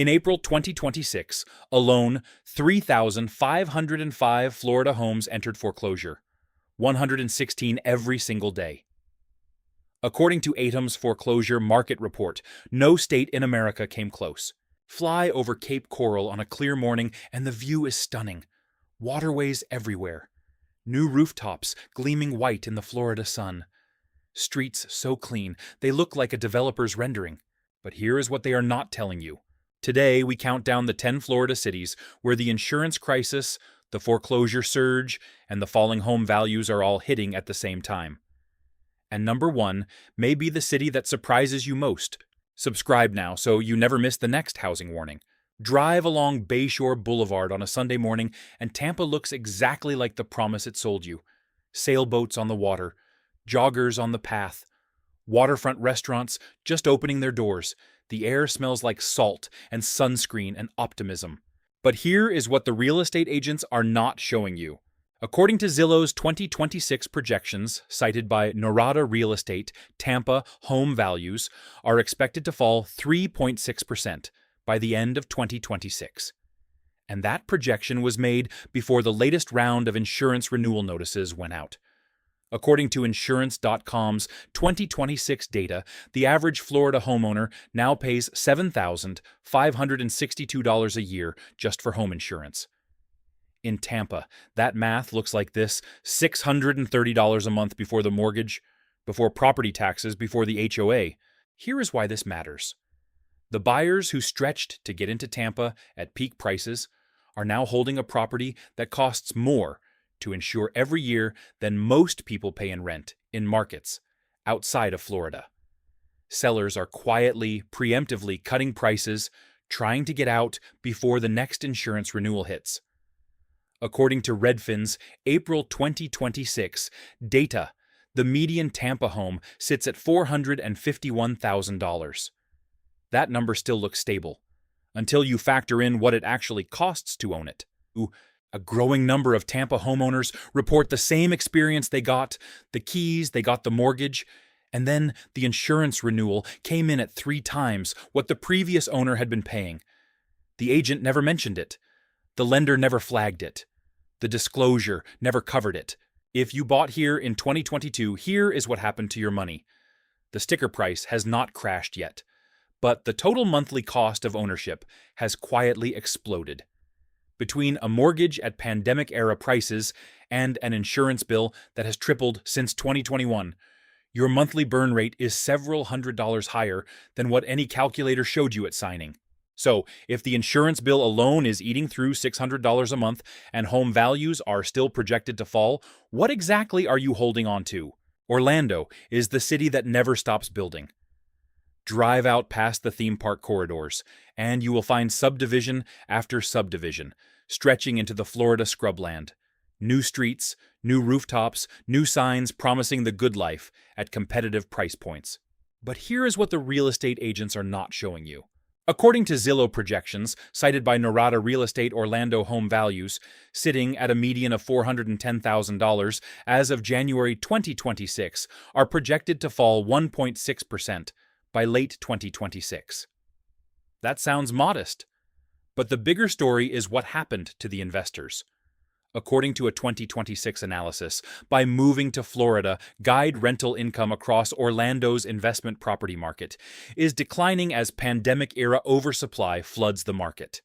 In April 2026, alone 3,505 Florida homes entered foreclosure, 116 every single day. According to ATTOM's foreclosure market report, no state in America came close. Fly over Cape Coral on a clear morning and the view is stunning. Waterways everywhere. New rooftops gleaming white in the Florida sun. Streets so clean, they look like a developer's rendering. But here is what they are not telling you. Today, we count down the 10 Florida cities where the insurance crisis, the foreclosure surge, and the falling home values are all hitting at the same time. And number 1 may be the city that surprises you most. Subscribe now so you never miss the next housing warning. Drive along Bayshore Boulevard on a Sunday morning and Tampa looks exactly like the promise it sold you. Sailboats on the water, joggers on the path, waterfront restaurants just opening their doors. The air smells like salt and sunscreen and optimism. But here is what the real estate agents are not showing you. According to Zillow's 2026 projections, cited by Norada Real Estate, Tampa home values are expected to fall 3.6% by the end of 2026. And that projection was made before the latest round of insurance renewal notices went out. According to Insurance.com's 2026 data, the average Florida homeowner now pays $7,562 a year just for home insurance. In Tampa, that math looks like this: $630 a month before the mortgage, before property taxes, before the HOA. Here is why this matters. The buyers who stretched to get into Tampa at peak prices are now holding a property that costs more to insure every year than most people pay in rent in markets outside of Florida. Sellers are quietly, preemptively cutting prices, trying to get out before the next insurance renewal hits. According to Redfin's April 2026 data, the median Tampa home sits at $451,000. That number still looks stable, until you factor in what it actually costs to own it. A growing number of Tampa homeowners report the same experience they got: the keys, they got the mortgage, and then the insurance renewal came in at 3 times what the previous owner had been paying. The agent never mentioned it. The lender never flagged it. The disclosure never covered it. If you bought here in 2022, here is what happened to your money. The sticker price has not crashed yet, but the total monthly cost of ownership has quietly exploded. Between a mortgage at pandemic-era prices and an insurance bill that has tripled since 2021, your monthly burn rate is several $100s higher than what any calculator showed you at signing. So, if the insurance bill alone is eating through $600 a month and home values are still projected to fall, what exactly are you holding on to? Orlando is the city that never stops building. Drive out past the theme park corridors, and you will find subdivision after subdivision, stretching into the Florida scrubland. New streets, new rooftops, new signs promising the good life at competitive price points. But here is what the real estate agents are not showing you. According to Zillow projections, cited by Norada Real Estate, Orlando home values, sitting at a median of $410,000 as of January 2026, are projected to fall 1.6% by late 2026. That sounds modest, but the bigger story is what happened to the investors. According to a 2026 analysis, by moving to Florida, guide rental income across Orlando's investment property market is declining as pandemic-era oversupply floods the market.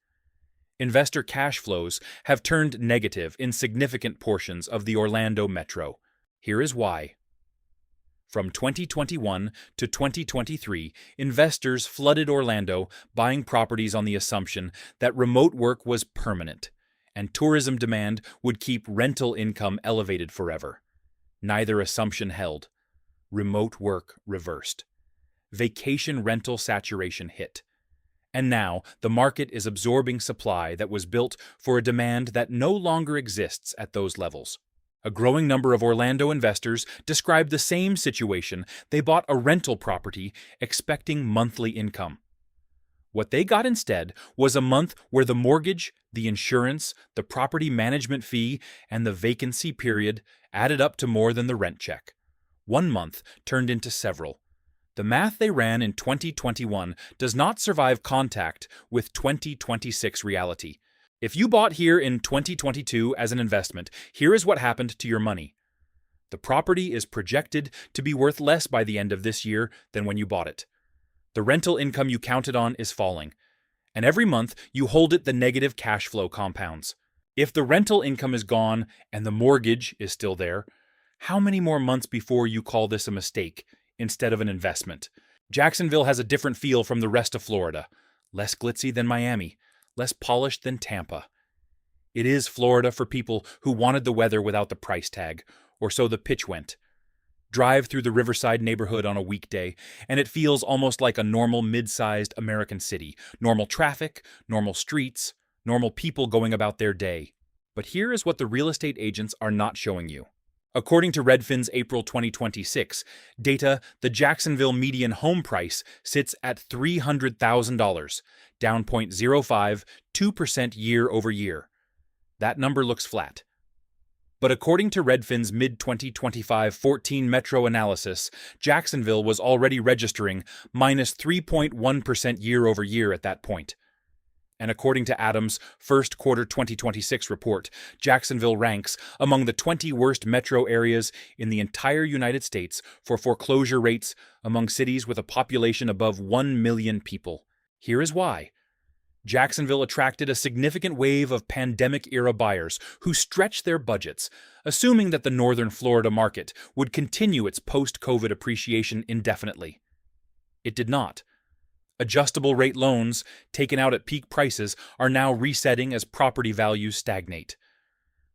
Investor cash flows have turned negative in significant portions of the Orlando metro. Here is why. From 2021 to 2023, investors flooded Orlando, buying properties on the assumption that remote work was permanent, and tourism demand would keep rental income elevated forever. Neither assumption held. Remote work reversed. Vacation rental saturation hit. And now, the market is absorbing supply that was built for a demand that no longer exists at those levels. A growing number of Orlando investors described the same situation. They bought a rental property expecting monthly income. What they got instead was a month where the mortgage, the insurance, the property management fee, and the vacancy period added up to more than the rent check. 1 month turned into several. The math they ran in 2021 does not survive contact with 2026 reality. If you bought here in 2022 as an investment, here is what happened to your money. The property is projected to be worth less by the end of this year than when you bought it. The rental income you counted on is falling, and every month you hold it, the negative cash flow compounds. If the rental income is gone and the mortgage is still there, how many more months before you call this a mistake instead of an investment? Jacksonville has a different feel from the rest of Florida. Less glitzy than Miami, less polished than Tampa. It is Florida for people who wanted the weather without the price tag, or so the pitch went. Drive through the Riverside neighborhood on a weekday, and it feels almost like a normal mid-sized American city. Normal traffic, normal streets, normal people going about their day. But here is what the real estate agents are not showing you. According to Redfin's April 2026 data, the Jacksonville median home price sits at $300,000, down 0.052% year over year. That number looks flat. But according to Redfin's mid-2025 14 Metro analysis, Jacksonville was already registering minus 3.1% year over year at that point. And according to ATTOM's first quarter 2026 report, Jacksonville ranks among the 20 worst metro areas in the entire United States for foreclosure rates among cities with a population above 1 million people. Here is why. Jacksonville attracted a significant wave of pandemic-era buyers who stretched their budgets, assuming that the northern Florida market would continue its post-COVID appreciation indefinitely. It did not. Adjustable-rate loans, taken out at peak prices, are now resetting as property values stagnate.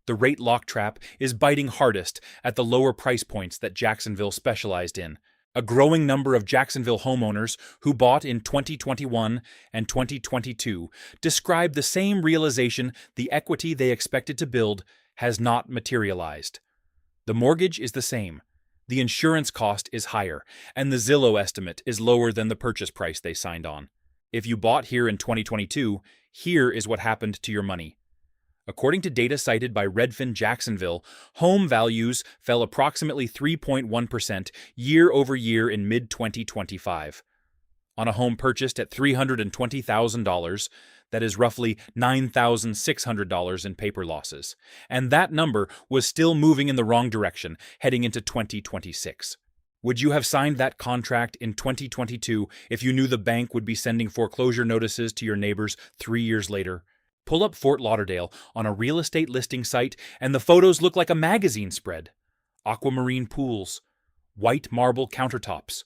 The rate lock trap is biting hardest at the lower price points that Jacksonville specialized in. A growing number of Jacksonville homeowners who bought in 2021 and 2022 describe the same realization: the equity they expected to build has not materialized. The mortgage is the same, the insurance cost is higher, and the Zillow estimate is lower than the purchase price they signed on. If you bought here in 2022, here is what happened to your money. According to data cited by Redfin Jacksonville, home values fell approximately 3.1% year over year in mid-2025. On a home purchased at $320,000, that is roughly $9,600 in paper losses. And that number was still moving in the wrong direction heading into 2026. Would you have signed that contract in 2022 if you knew the bank would be sending foreclosure notices to your neighbors 3 years later? Pull up Fort Lauderdale on a real estate listing site, and the photos look like a magazine spread. Aquamarine pools, white marble countertops,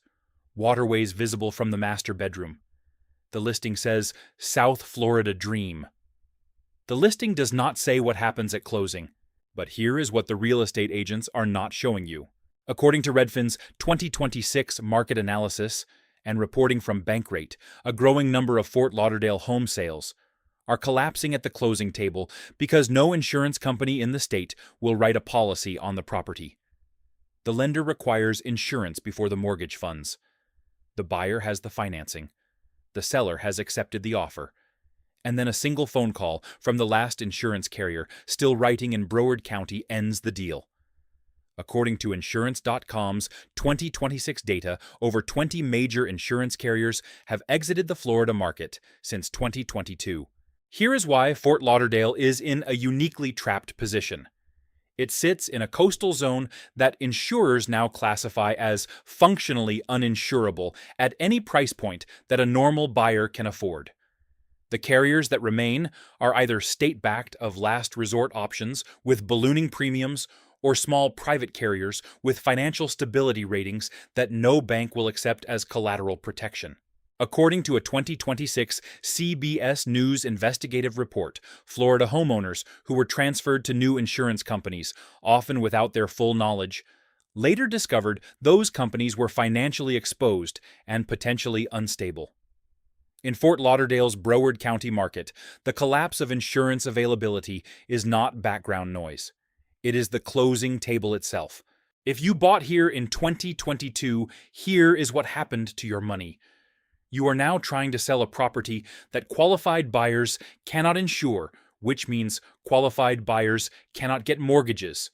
waterways visible from the master bedroom. The listing says, South Florida Dream. The listing does not say what happens at closing, but here is what the real estate agents are not showing you. According to Redfin's 2026 market analysis and reporting from Bankrate, a growing number of Fort Lauderdale home sales are collapsing at the closing table because no insurance company in the state will write a policy on the property. The lender requires insurance before the mortgage funds. The buyer has the financing. The seller has accepted the offer. And then a single phone call from the last insurance carrier still writing in Broward County ends the deal. According to Insurance.com's 2026 data, over 20 major insurance carriers have exited the Florida market since 2022. Here is why Fort Lauderdale is in a uniquely trapped position. It sits in a coastal zone that insurers now classify as functionally uninsurable at any price point that a normal buyer can afford. The carriers that remain are either state-backed of last resort options with ballooning premiums or small private carriers with financial stability ratings that no bank will accept as collateral protection. According to a 2026 CBS News investigative report, Florida homeowners who were transferred to new insurance companies, often without their full knowledge, later discovered those companies were financially exposed and potentially unstable. In Fort Lauderdale's Broward County market, the collapse of insurance availability is not background noise. It is the closing table itself. If you bought here in 2022, here is what happened to your money. You are now trying to sell a property that qualified buyers cannot insure, which means qualified buyers cannot get mortgages,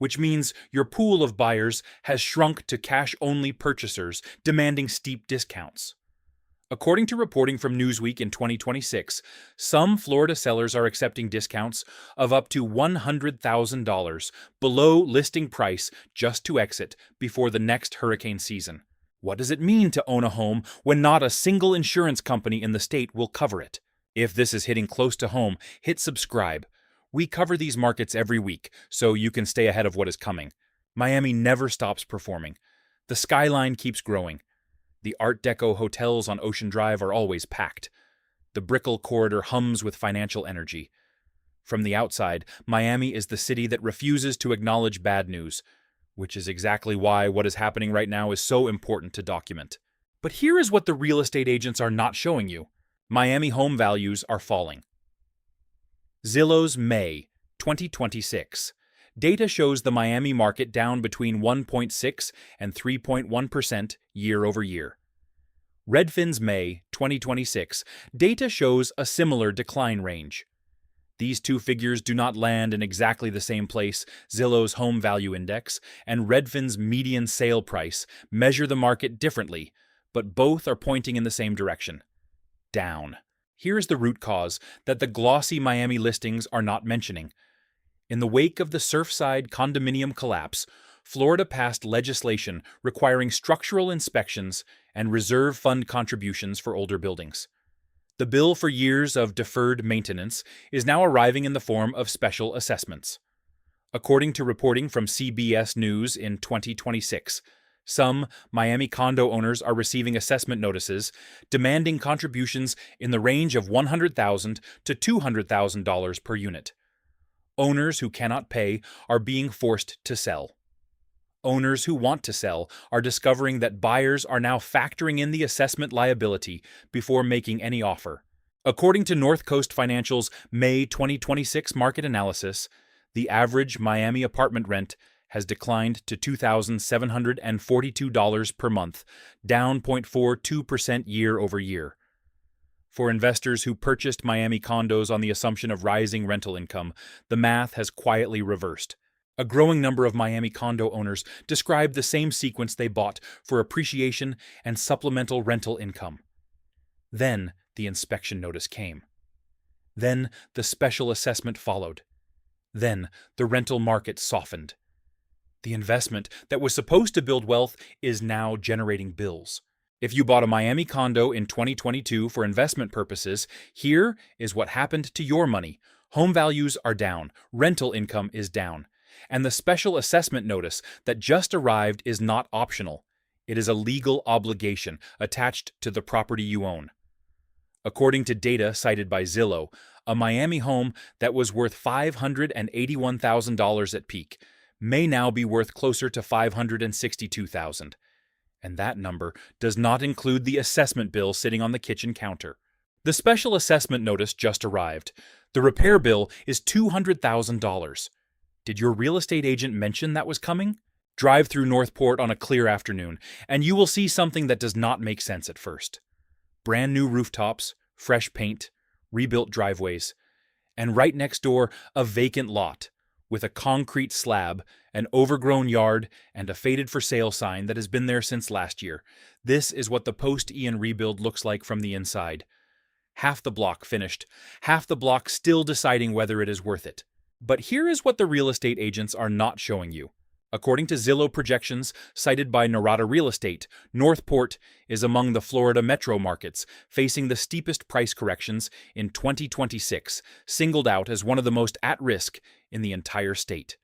which means your pool of buyers has shrunk to cash-only purchasers demanding steep discounts. According to reporting from Newsweek in 2026, some Florida sellers are accepting discounts of up to $100,000 below listing price just to exit before the next hurricane season. What does it mean to own a home when not a single insurance company in the state will cover it? If this is hitting close to home, hit subscribe. We cover these markets every week, so you can stay ahead of what is coming. Miami never stops performing. The skyline keeps growing. The Art Deco hotels on Ocean Drive are always packed. The Brickell corridor hums with financial energy. From the outside, Miami is the city that refuses to acknowledge bad news, which is exactly why what is happening right now is so important to document. But here is what the real estate agents are not showing you. Miami home values are falling. Zillow's May 2026. Data shows the Miami market down between 1.6 and 3.1% year over year. Redfin's May 2026 data shows a similar decline range. These two figures do not land in exactly the same place. Zillow's Home Value Index and Redfin's median sale price measure the market differently, but both are pointing in the same direction: down. Here's the root cause that the glossy Miami listings are not mentioning. In the wake of the Surfside condominium collapse, Florida passed legislation requiring structural inspections and reserve fund contributions for older buildings. The bill for years of deferred maintenance is now arriving in the form of special assessments. According to reporting from CBS News in 2026, some Miami condo owners are receiving assessment notices demanding contributions in the range of $100,000 to $200,000 per unit. Owners who cannot pay are being forced to sell. Owners who want to sell are discovering that buyers are now factoring in the assessment liability before making any offer. According to North Coast Financial's May 2026 market analysis, the average Miami apartment rent has declined to $2,742 per month, down 0.42% year over year. For investors who purchased Miami condos on the assumption of rising rental income, the math has quietly reversed. A growing number of Miami condo owners described the same sequence they bought for appreciation and supplemental rental income. Then the inspection notice came. Then the special assessment followed. Then the rental market softened. The investment that was supposed to build wealth is now generating bills. If you bought a Miami condo in 2022 for investment purposes, here is what happened to your money. Home values are down, rental income is down, and the special assessment notice that just arrived is not optional. It is a legal obligation attached to the property you own. According to data cited by Zillow, a Miami home that was worth $581,000 at peak may now be worth closer to $562,000. And that number does not include the assessment bill sitting on the kitchen counter. The special assessment notice just arrived. The repair bill is $200,000. Did your real estate agent mention that was coming? Drive through Northport on a clear afternoon, and you will see something that does not make sense at first. Brand new rooftops, fresh paint, rebuilt driveways, and right next door, a vacant lot with a concrete slab, an overgrown yard, and a faded for sale sign that has been there since last year. This is what the post-Ian rebuild looks like from the inside. Half the block finished, half the block still deciding whether it is worth it. But here is what the real estate agents are not showing you. According to Zillow projections cited by Norada Real Estate, Northport is among the Florida metro markets facing the steepest price corrections in 2026, singled out as one of the most at risk in the entire state.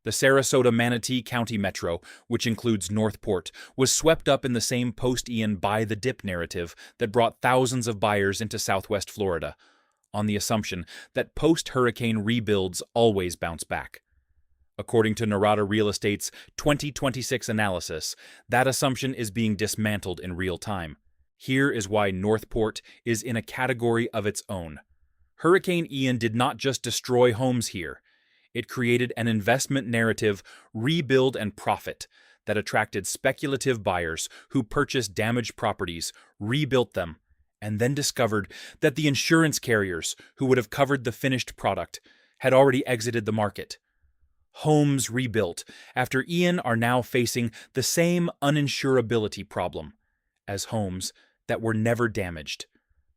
The Sarasota-Manatee County Metro, which includes Northport, was swept up in the same post-Ian buy the dip narrative that brought thousands of buyers into Southwest Florida, on the assumption that post-hurricane rebuilds always bounce back. According to Norada Real Estate's 2026 analysis, that assumption is being dismantled in real time. Here is why Northport is in a category of its own. Hurricane Ian did not just destroy homes here. It created an investment narrative, rebuild and profit, that attracted speculative buyers who purchased damaged properties, rebuilt them, and then discovered that the insurance carriers who would have covered the finished product had already exited the market. Homes rebuilt after Ian are now facing the same uninsurability problem as homes that were never damaged.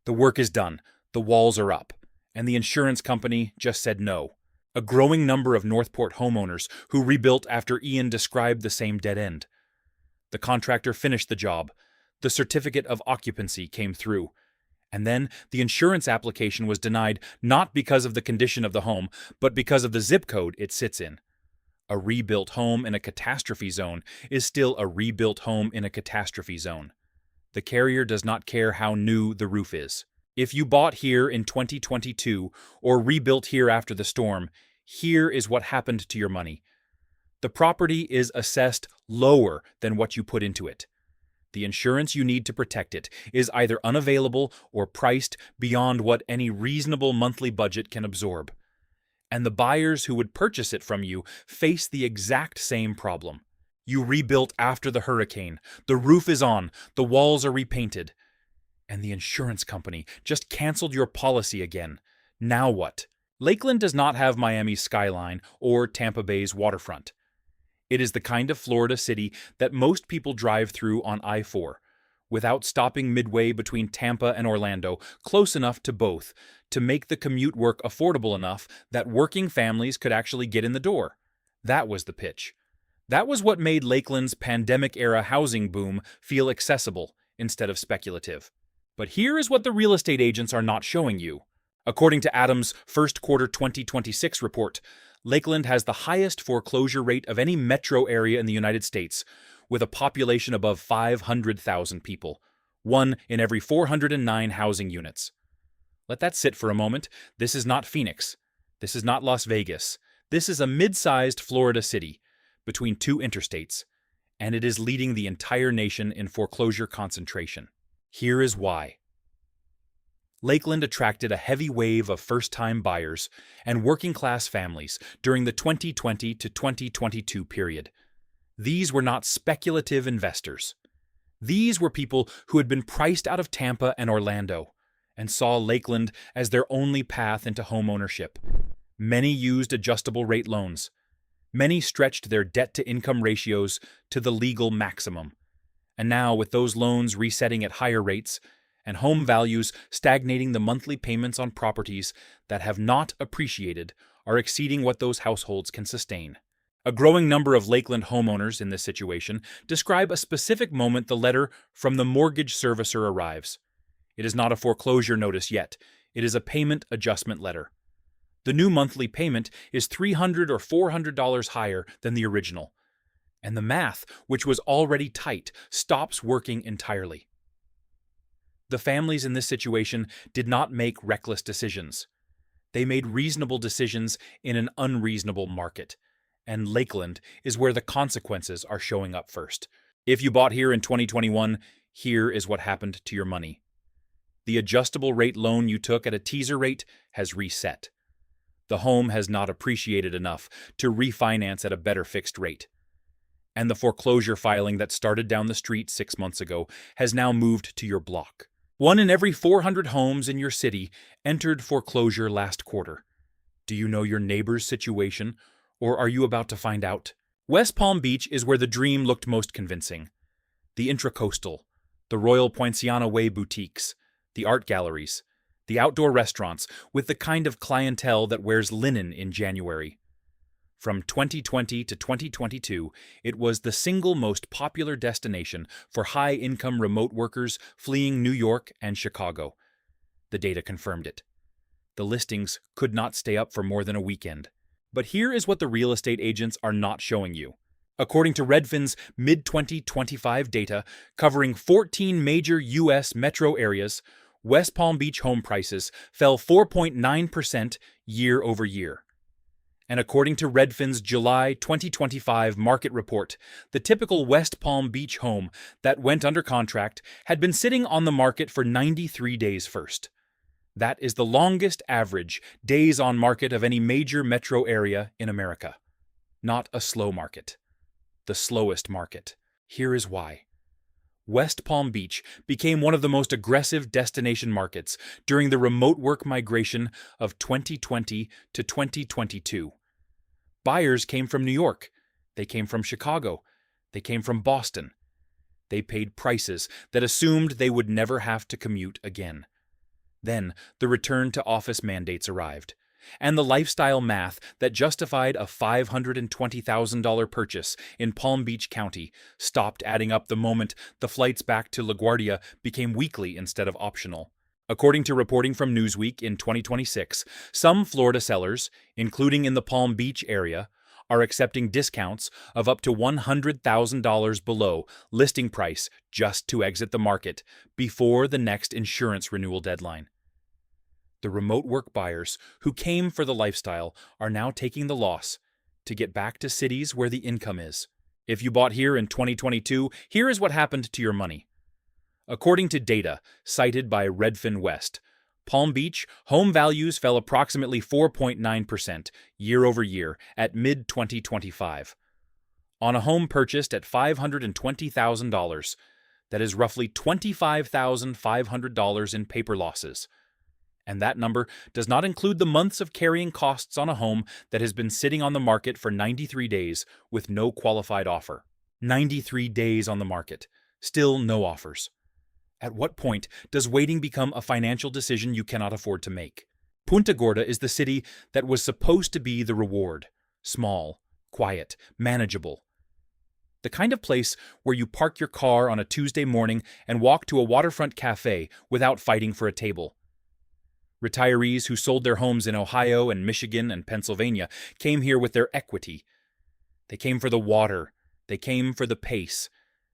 The work is done, the walls are up, and the insurance company just said no. A growing number of Northport homeowners who rebuilt after Ian described the same dead end. The contractor finished the job, the certificate of occupancy came through, and then the insurance application was denied not because of the condition of the home, but because of the zip code it sits in. A rebuilt home in a catastrophe zone is still a rebuilt home in a catastrophe zone. The carrier does not care how new the roof is. If you bought here in 2022 or rebuilt here after the storm, here is what happened to your money. The property is assessed lower than what you put into it. The insurance you need to protect it is either unavailable or priced beyond what any reasonable monthly budget can absorb. And the buyers who would purchase it from you face the exact same problem. You rebuilt after the hurricane, the roof is on, the walls are repainted, and the insurance company just canceled your policy again. Now what? Lakeland does not have Miami's skyline or Tampa Bay's waterfront. It is the kind of Florida city that most people drive through on I-4, without stopping midway between Tampa and Orlando, close enough to both to make the commute work affordable enough that working families could actually get in the door. That was the pitch. That was what made Lakeland's pandemic-era housing boom feel accessible instead of speculative. But here is what the real estate agents are not showing you. According to ATTOM's first quarter 2026 report, Lakeland has the highest foreclosure rate of any metro area in the United States, with a population above 500,000 people, 1 in every 409 housing units. Let that sit for a moment. This is not Phoenix. This is not Las Vegas. This is a mid-sized Florida city between two interstates, and it is leading the entire nation in foreclosure concentration. Here is why. Lakeland attracted a heavy wave of first-time buyers and working-class families during the 2020 to 2022 period. These were not speculative investors. These were people who had been priced out of Tampa and Orlando and saw Lakeland as their only path into homeownership. Many used adjustable-rate loans. Many stretched their debt-to-income ratios to the legal maximum. And now, with those loans resetting at higher rates and home values stagnating, the monthly payments on properties that have not appreciated are exceeding what those households can sustain. A growing number of Lakeland homeowners in this situation describe a specific moment the letter from the mortgage servicer arrives. It is not a foreclosure notice yet. It is a payment adjustment letter. The new monthly payment is $300 or $400 higher than the original, and the math, which was already tight, stops working entirely. The families in this situation did not make reckless decisions. They made reasonable decisions in an unreasonable market, and Lakeland is where the consequences are showing up first. If you bought here in 2021, here is what happened to your money. The adjustable rate loan you took at a teaser rate has reset. The home has not appreciated enough to refinance at a better fixed rate. And the foreclosure filing that started down the street 6 months ago has now moved to your block. 1 in every 400 homes in your city entered foreclosure last quarter. Do you know your neighbor's situation, or are you about to find out? West Palm Beach is where the dream looked most convincing. The Intracoastal, the Royal Poinciana Way boutiques, the art galleries, the outdoor restaurants with the kind of clientele that wears linen in January. From 2020 to 2022, it was the single most popular destination for high-income remote workers fleeing New York and Chicago. The data confirmed it. The listings could not stay up for more than a weekend. But here is what the real estate agents are not showing you. According to Redfin's mid-2025 data covering 14 major U.S. metro areas, West Palm Beach home prices fell 4.9% year over year. And according to Redfin's July 2025 market report, the typical West Palm Beach home that went under contract had been sitting on the market for 93 days first. That is the longest average days on market of any major metro area in America. Not a slow market. The slowest market. Here is why. West Palm Beach became one of the most aggressive destination markets during the remote work migration of 2020 to 2022. Buyers came from New York. They came from Chicago. They came from Boston. They paid prices that assumed they would never have to commute again. Then the return to office mandates arrived, and the lifestyle math that justified a $520,000 purchase in Palm Beach County stopped adding up the moment the flights back to LaGuardia became weekly instead of optional. According to reporting from Newsweek in 2026, some Florida sellers, including in the Palm Beach area, are accepting discounts of up to $100,000 below listing price just to exit the market before the next insurance renewal deadline. The remote work buyers who came for the lifestyle are now taking the loss to get back to cities where the income is. If you bought here in 2022, here is what happened to your money. According to data cited by Redfin West, Palm Beach home values fell approximately 4.9% year over year at mid-2025. On a home purchased at $520,000, that is roughly $25,500 in paper losses. And that number does not include the months of carrying costs on a home that has been sitting on the market for 93 days with no qualified offer. 93 days on the market, still no offers. At what point does waiting become a financial decision you cannot afford to make? Punta Gorda is the city that was supposed to be the reward. Small, quiet, manageable. The kind of place where you park your car on a Tuesday morning and walk to a waterfront cafe without fighting for a table. Retirees who sold their homes in Ohio and Michigan and Pennsylvania came here with their equity. They came for the water. They came for the pace.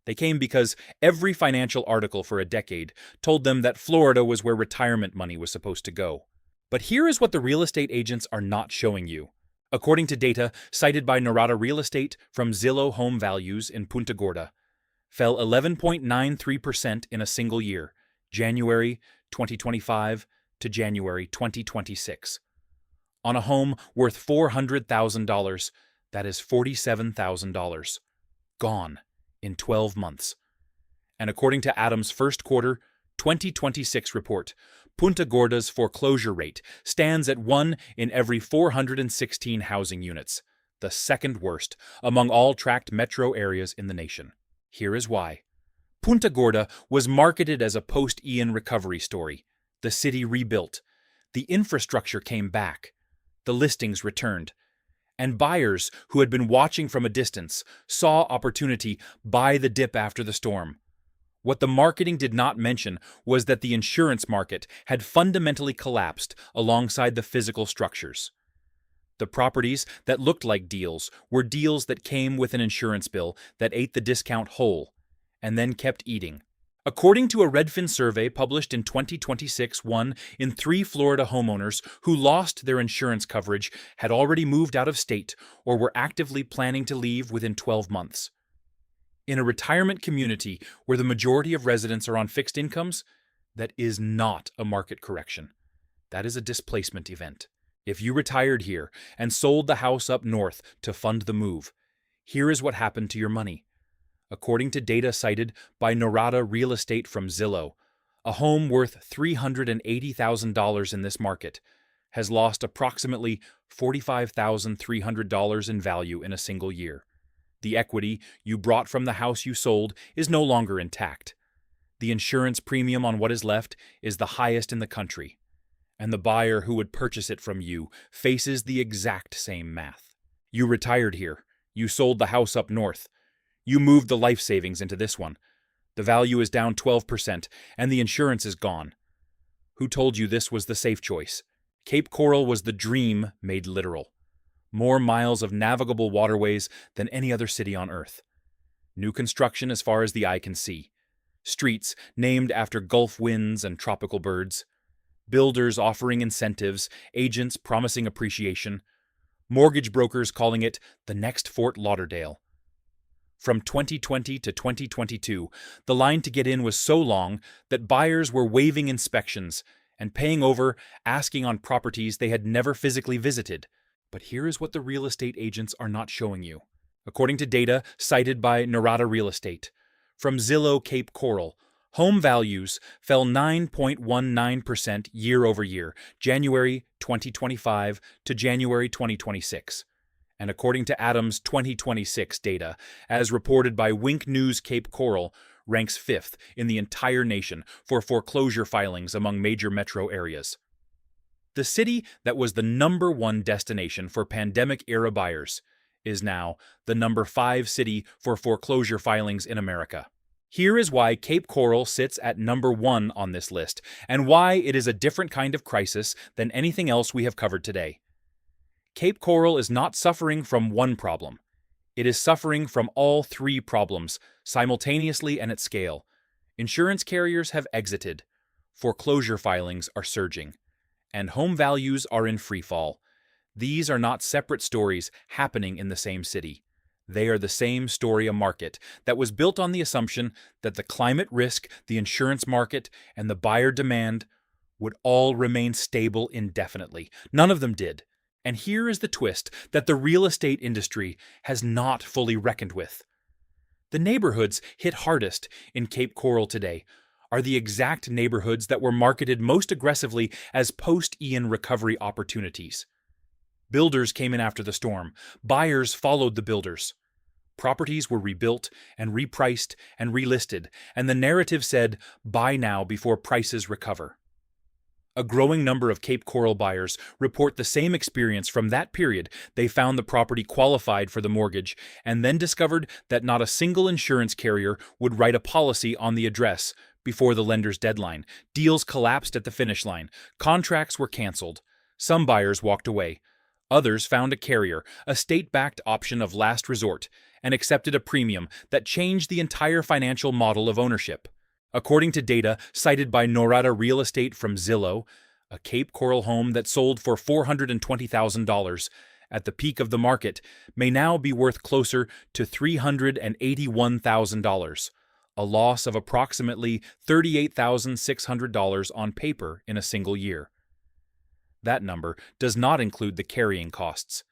They came because every financial article for a decade told them that Florida was where retirement money was supposed to go. But here is what the real estate agents are not showing you. According to data cited by Norada Real Estate from Zillow home values in Punta Gorda, fell 11.93% in a single year, January 2025 to January 2026. On a home worth $400,000, that is $47,000. Gone in 12 months. And according to ATTOM's first quarter 2026 report, Punta Gorda's foreclosure rate stands at 1 in every 416 housing units, the second worst among all tracked metro areas in the nation. Here is why. Punta Gorda was marketed as a post-Ian recovery story. The city rebuilt. The infrastructure came back. The listings returned. And buyers who had been watching from a distance saw opportunity buy the dip after the storm. What the marketing did not mention was that the insurance market had fundamentally collapsed alongside the physical structures. The properties that looked like deals were deals that came with an insurance bill that ate the discount whole, and then kept eating. According to a Redfin survey published in 2026, 1 in 3 Florida homeowners who lost their insurance coverage had already moved out of state or were actively planning to leave within 12 months. In a retirement community where the majority of residents are on fixed incomes, that is not a market correction. That is a displacement event. If you retired here and sold the house up north to fund the move, here is what happened to your money. According to data cited by Norada Real Estate from Zillow, a home worth $380,000 in this market has lost approximately $45,300 in value in a single year. The equity you brought from the house you sold is no longer intact. The insurance premium on what is left is the highest in the country, and the buyer who would purchase it from you faces the exact same math. You retired here. You sold the house up north. You moved the life savings into this one. The value is down 12%, and the insurance is gone. Who told you this was the safe choice? Cape Coral was the dream made literal. More miles of navigable waterways than any other city on Earth. New construction as far as the eye can see. Streets named after Gulf winds and tropical birds. Builders offering incentives, agents promising appreciation. Mortgage brokers calling it the next Fort Lauderdale. From 2020 to 2022, the line to get in was so long that buyers were waiving inspections and paying over, asking on properties they had never physically visited. But here is what the real estate agents are not showing you. According to data cited by Norada Real Estate, from Zillow Cape Coral, home values fell 9.19% year over year, January 2025 to January 2026. And according to ATTOM's 2026 data, as reported by Wink News, Cape Coral ranks 5th in the entire nation for foreclosure filings among major metro areas. The city that was the #1 destination for pandemic-era buyers is now the #5 city for foreclosure filings in America. Here is why Cape Coral sits at #1 on this list, and why it is a different kind of crisis than anything else we have covered today. Cape Coral is not suffering from one problem. It is suffering from all 3 problems, simultaneously and at scale. Insurance carriers have exited, foreclosure filings are surging, and home values are in freefall. These are not separate stories happening in the same city. They are the same story, a market that was built on the assumption that the climate risk, the insurance market, and the buyer demand would all remain stable indefinitely. None of them did. And here is the twist that the real estate industry has not fully reckoned with. The neighborhoods hit hardest in Cape Coral today are the exact neighborhoods that were marketed most aggressively as post-Ian recovery opportunities. Builders came in after the storm. Buyers followed the builders. Properties were rebuilt and repriced and relisted, and the narrative said, buy now before prices recover. A growing number of Cape Coral buyers report the same experience from that period. They found the property qualified for the mortgage and then discovered that not a single insurance carrier would write a policy on the address before the lender's deadline. Deals collapsed at the finish line. Contracts were canceled. Some buyers walked away. Others found a carrier, a state-backed option of last resort, and accepted a premium that changed the entire financial model of ownership. According to data cited by Norada Real Estate from Zillow, a Cape Coral home that sold for $420,000 at the peak of the market may now be worth closer to $381,000, a loss of approximately $38,600 on paper in a single year. That number does not include the carrying costs.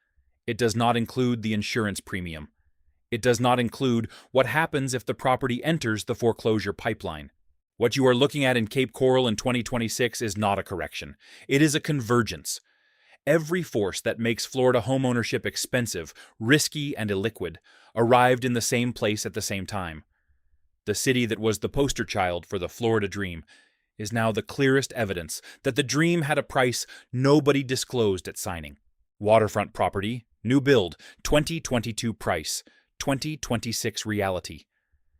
It does not include the insurance premium. It does not include what happens if the property enters the foreclosure pipeline. What you are looking at in Cape Coral in 2026 is not a correction. It is a convergence. Every force that makes Florida homeownership expensive, risky, and illiquid arrived in the same place at the same time. The city that was the poster child for the Florida dream is now the clearest evidence that the dream had a price nobody disclosed at signing. Waterfront property, new build, 2022 price, 2026 reality.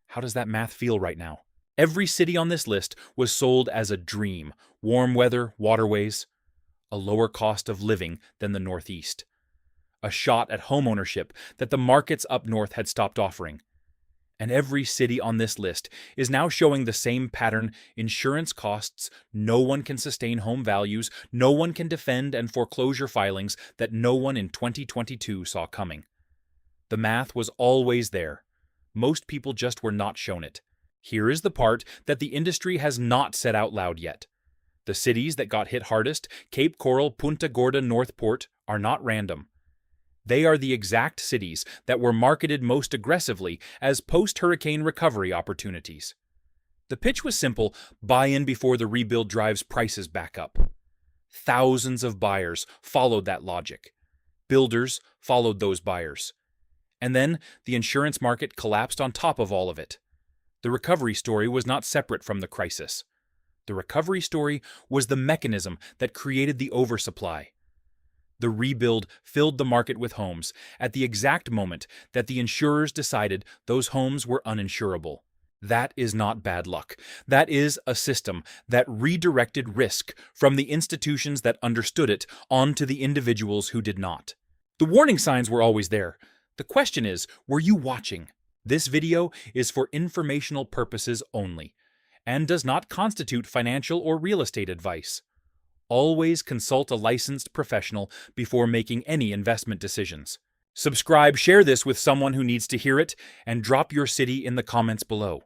How does that math feel right now? Every city on this list was sold as a dream. Warm weather, waterways, a lower cost of living than the Northeast. A shot at homeownership that the markets up north had stopped offering. And every city on this list is now showing the same pattern: insurance costs, no one can sustain home values, no one can defend, and foreclosure filings that no one in 2022 saw coming. The math was always there. Most people just were not shown it. Here is the part that the industry has not said out loud yet. The cities that got hit hardest, Cape Coral, Punta Gorda, Northport, are not random. They are the exact cities that were marketed most aggressively as post-hurricane recovery opportunities. The pitch was simple: buy in before the rebuild drives prices back up. Thousands of buyers followed that logic. Builders followed those buyers. And then the insurance market collapsed on top of all of it. The recovery story was not separate from the crisis. The recovery story was the mechanism that created the oversupply. The rebuild filled the market with homes at the exact moment that the insurers decided those homes were uninsurable. That is not bad luck. That is a system that redirected risk from the institutions that understood it onto the individuals who did not. The warning signs were always there. The question is, were you watching? This video is for informational purposes only and does not constitute financial or real estate advice. Always consult a licensed professional before making any investment decisions. Subscribe, share this with someone who needs to hear it, and drop your city in the comments below.